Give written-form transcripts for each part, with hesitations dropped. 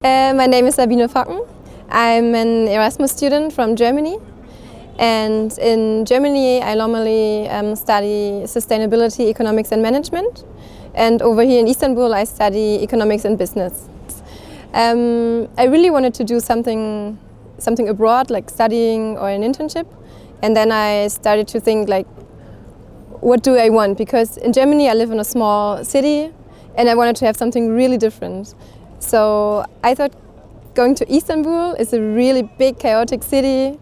My name is Sabine Focken. I'm an Erasmus student from Germany. And in Germany, I normally study sustainability, economics and management. And over here in Istanbul, I study economics and business. I really wanted to do something abroad, like studying or an internship. And then I started to think, like, what do I want? Because in Germany, I live in a small city, and I wanted to have something really different. So I thought going to Istanbul is a really big, chaotic city.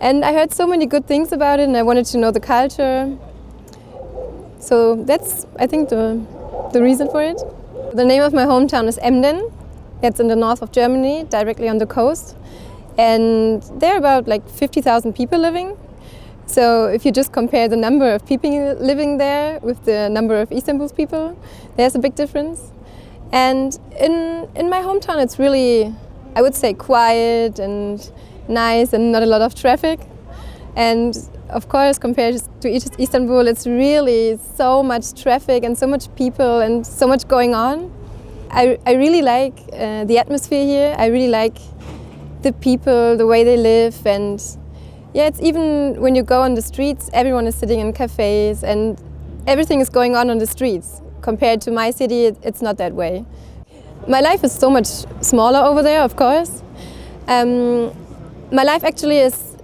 And I heard so many good things about it, and I wanted to know the culture. So that's, I think, the reason for it. The name of my hometown is Emden. It's in the north of Germany, directly on the coast. And there are about like 50,000 people living. So if you just compare the number of people living there with the number of Istanbul's people, there's a big difference. And in my hometown, it's really, I would say, quiet and nice and not a lot of traffic. And of course, compared to Istanbul, it's really so much traffic and so much people and so much going on. I really like the atmosphere here. I really like the people, the way they live. And yeah, it's even when you go on the streets, everyone is sitting in cafes and everything is going on the streets. Compared to my city, it's not that way. My life is so much smaller over there, of course. My life actually is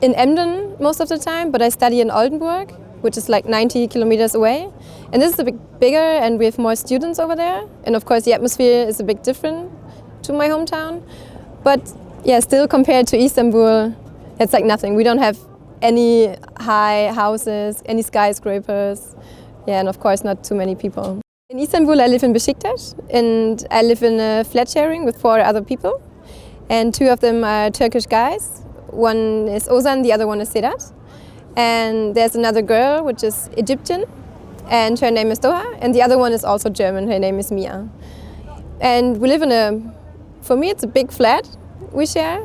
in Emden most of the time, but I study in Oldenburg, which is like 90 kilometers away. And this is a bit bigger and we have more students over there. And of course the atmosphere is a bit different to my hometown. But yeah, still compared to Istanbul, it's like nothing. We don't have any high houses, any skyscrapers. Yeah, and of course not too many people. In Istanbul I live in Beşiktaş and I live in a flat sharing with 4 other people. And 2 of them are Turkish guys. One is Ozan, the other one is Sedat. And there's another girl which is Egyptian and her name is Doha. And the other one is also German, her name is Mia. And we live in for me it's a big flat we share.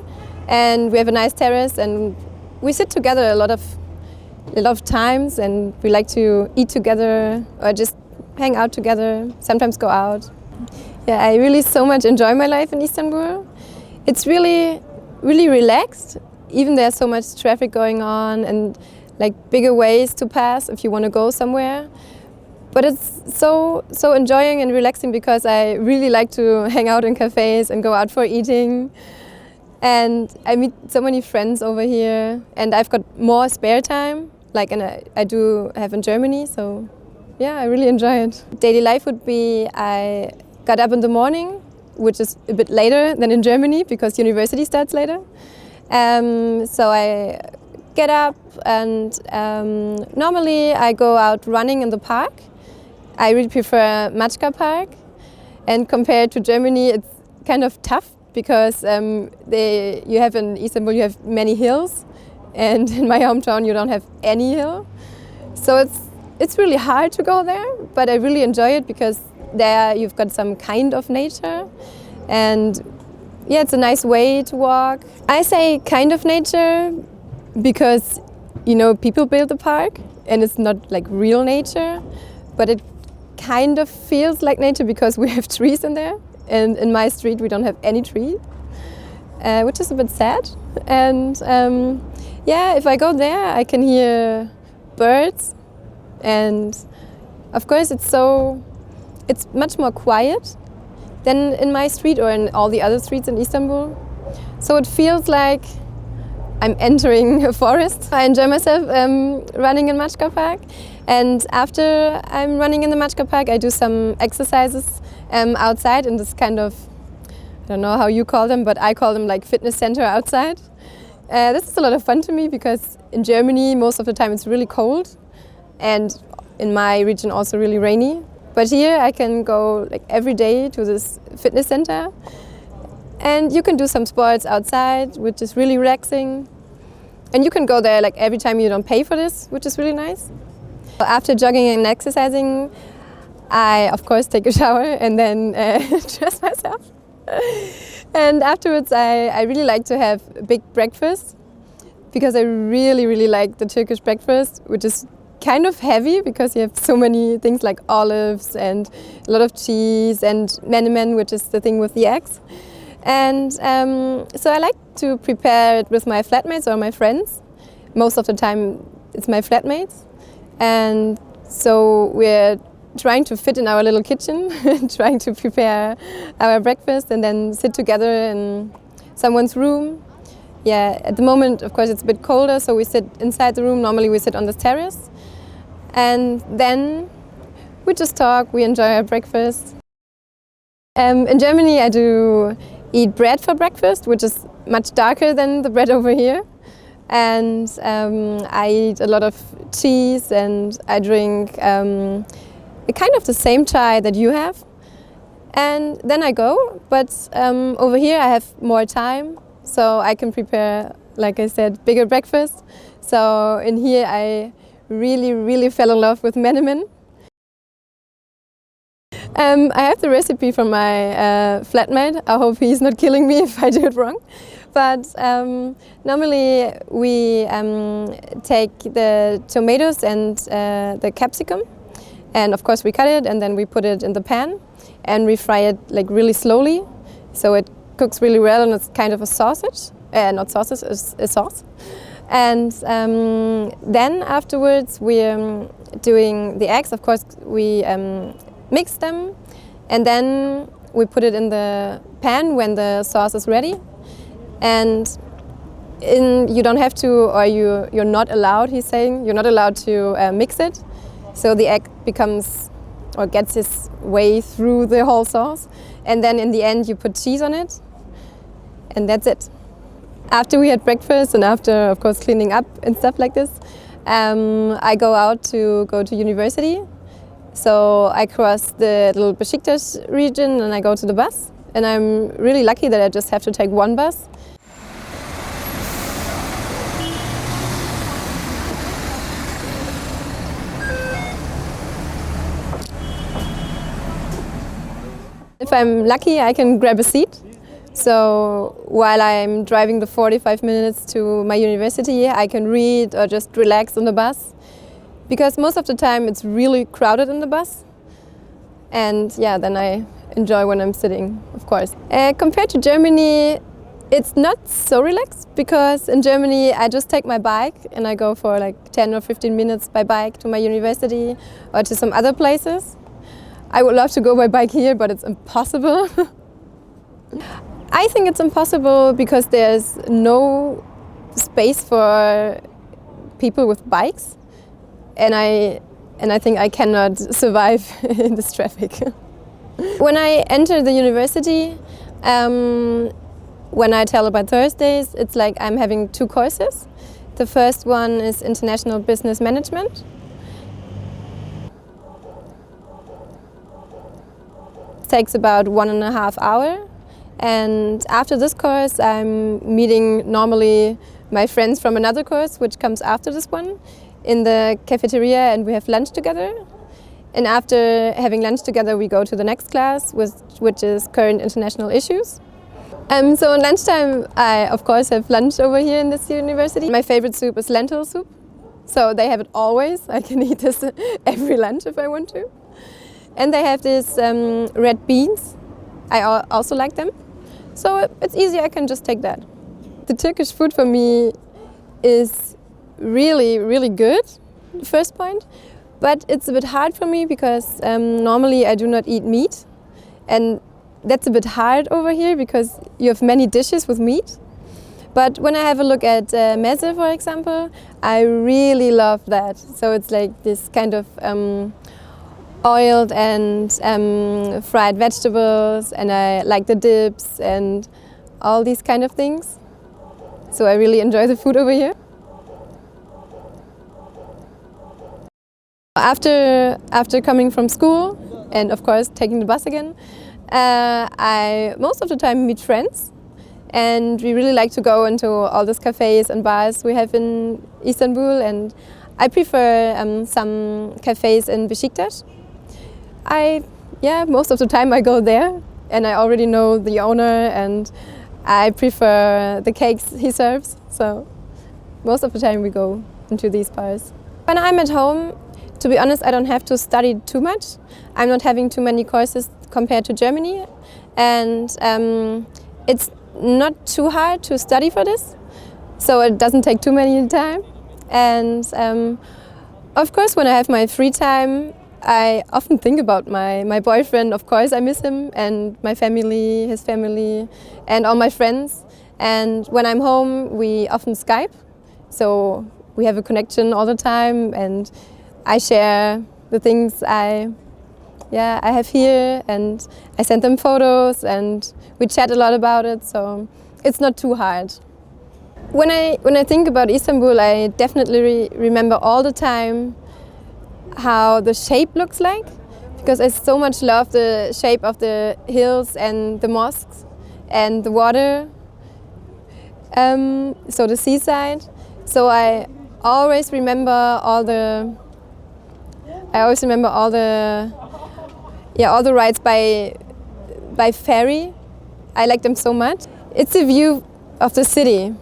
And we have a nice terrace and we sit together a lot of times and we like to eat together or just hang out together, sometimes go out. Yeah, I really so much enjoy my life in Istanbul. It's really, really relaxed. Even there's so much traffic going on and like bigger ways to pass if you want to go somewhere. But it's so enjoying and relaxing because I really like to hang out in cafes and go out for eating. And I meet so many friends over here and I've got more spare time, like I do have in Germany, so yeah, I really enjoy it. Daily life would be I got up in the morning, which is a bit later than in Germany because university starts later. So I get up and normally I go out running in the park. I really prefer Mačka Park, and compared to Germany it's kind of tough because you have in Istanbul you have many hills and in my hometown you don't have any hill. So it's really hard to go there, but I really enjoy it because there you've got some kind of nature and yeah, it's a nice way to walk. I say kind of nature because, you know, people build the park and it's not like real nature, but it kind of feels like nature because we have trees in there. And in my street we don't have any tree, which is a bit sad. And yeah, if I go there I can hear birds and of course it's much more quiet than in my street or in all the other streets in Istanbul. So it feels like I'm entering a forest. I enjoy myself running in Mačka Park, and after I'm running in the Mačka Park I do some exercises outside in this kind of, I don't know how you call them, but I call them like fitness center outside. This is a lot of fun to me because in Germany most of the time it's really cold and in my region also really rainy. But here I can go like every day to this fitness center and you can do some sports outside, which is really relaxing. And you can go there like every time, you don't pay for this, which is really nice. After jogging and exercising, I of course take a shower and then dress myself. And afterwards I really like to have a big breakfast because I really like the Turkish breakfast, which is kind of heavy because you have so many things like olives and a lot of cheese and menemen, which is the thing with the eggs. And so I like to prepare it with my flatmates or my friends. Most of the time it's my flatmates. And so we're trying to fit in our little kitchen, trying to prepare our breakfast and then sit together in someone's room. Yeah, at the moment, of course, it's a bit colder, so we sit inside the room. Normally we sit on the terrace. And then we just talk, we enjoy our breakfast. In Germany I do eat bread for breakfast, which is much darker than the bread over here. And I eat a lot of cheese and I drink kind of the same chai that you have. And then I go, but over here I have more time, so I can prepare, like I said, bigger breakfast. So in here I really fell in love with menemen. I have the recipe from my flatmate. I hope he's not killing me if I do it wrong. But normally we take the tomatoes and the capsicum, and of course we cut it and then we put it in the pan and we fry it like really slowly, so it cooks really well and it's kind of a sausage, not sausage, it's a sauce. And then afterwards we're doing the eggs. Of course we mix them and then we put it in the pan when the sauce is ready. And you don't have to, or you're not allowed, he's saying, you're not allowed to mix it. So the egg becomes, or gets its way through the whole sauce. And then in the end you put cheese on it. And that's it. After we had breakfast and after, of course, cleaning up and stuff like this, I go to university. So I cross the little Besiktas region and I go to the bus. And I'm really lucky that I just have to take one bus. If I'm lucky, I can grab a seat. So while I'm driving the 45 minutes to my university, I can read or just relax on the bus. Because most of the time it's really crowded in the bus. And yeah, then I enjoy when I'm sitting, of course. Compared to Germany, it's not so relaxed, because in Germany I just take my bike and I go for like 10 or 15 minutes by bike to my university or to some other places. I would love to go by bike here, but it's impossible. I think it's impossible because there's no space for people with bikes, and I think I cannot survive in this traffic. When I enter the university, when I tell about Thursdays, it's like I'm having two courses. The first one is International Business Management. It takes about 1.5 hours. And after this course, I'm meeting normally my friends from another course, which comes after this one, in the cafeteria, and we have lunch together. And after having lunch together, we go to the next class, which is Current International Issues. So at lunchtime, I of course have lunch over here in this university. My favorite soup is lentil soup. So they have it always. I can eat this every lunch if I want to. And they have these red beans. I also like them. So it's easy, I can just take that. The Turkish food for me is really good, the first point. But it's a bit hard for me because normally I do not eat meat. And that's a bit hard over here because you have many dishes with meat. But when I have a look at meze, for example, I really love that. So it's like this kind of oiled and fried vegetables, and I like the dips and all these kind of things. So I really enjoy the food over here. After coming from school and of course taking the bus again, I most of the time meet friends, and we really like to go into all these cafes and bars we have in Istanbul, and I prefer some cafes in Besiktas. Most of the time I go there and I already know the owner and I prefer the cakes he serves, so most of the time we go into these bars. When I'm at home, To be honest, I don't have to study too much. I'm not having too many courses compared to Germany, and it's not too hard to study for this, so it doesn't take too many time. And of course, when I have my free time, I often think about my boyfriend. Of course, I miss him, and my family, his family, and all my friends. And when I'm home, we often Skype, so we have a connection all the time, and I share the things I have here, and I send them photos, and we chat a lot about it, so it's not too hard. When I think about Istanbul, I definitely remember all the time how the shape looks like, because I so much love the shape of the hills and the mosques and the water, so the seaside. So I always remember all the rides by ferry. I like them so much. It's the view of the city,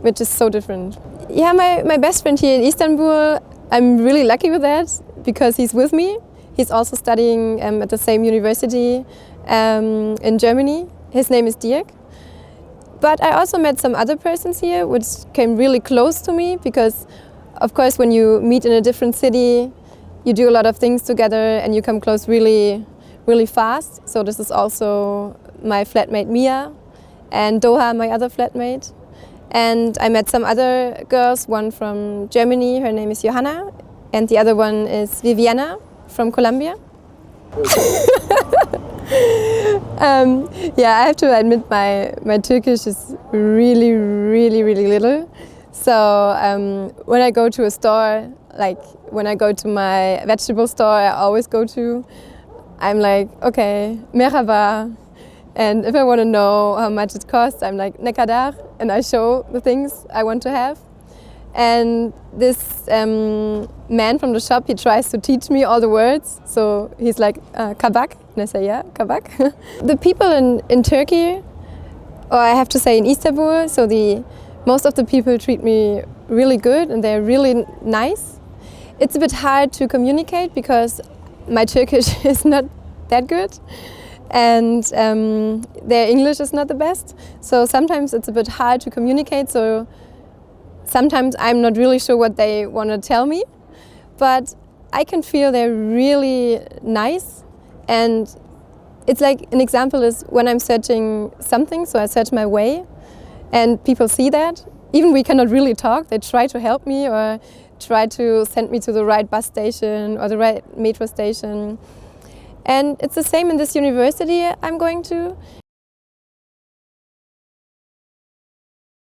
which is so different. Yeah, my best friend here in Istanbul, I'm really lucky with that because he's with me. He's also studying at the same university in Germany. His name is Dirk. But I also met some other persons here which came really close to me because, of course, when you meet in a different city, you do a lot of things together and you come close really, really fast. So this is also my flatmate Mia and Doha, my other flatmate. And I met some other girls, one from Germany, her name is Johanna, and the other one is Viviana from Colombia. I have to admit my Turkish is really, really, really little. So when I go to a store, like when I go to my vegetable store I always go to, I'm like, okay, merhaba. And if I want to know how much it costs, I'm like, ne kadar, and I show the things I want to have. And this man from the shop, he tries to teach me all the words. So he's like, kabak, and I say, yeah, kabak. The people in Turkey, or I have to say in Istanbul, so most of the people treat me really good and they're really nice. It's a bit hard to communicate because my Turkish is not that good. And their English is not the best, so sometimes it's a bit hard to communicate, so sometimes I'm not really sure what they want to tell me, but I can feel they're really nice. And it's like, an example is when I'm searching something, so I search my way and people see that, even we cannot really talk, they try to help me or try to send me to the right bus station or the right metro station. And it's the same in this university I'm going to.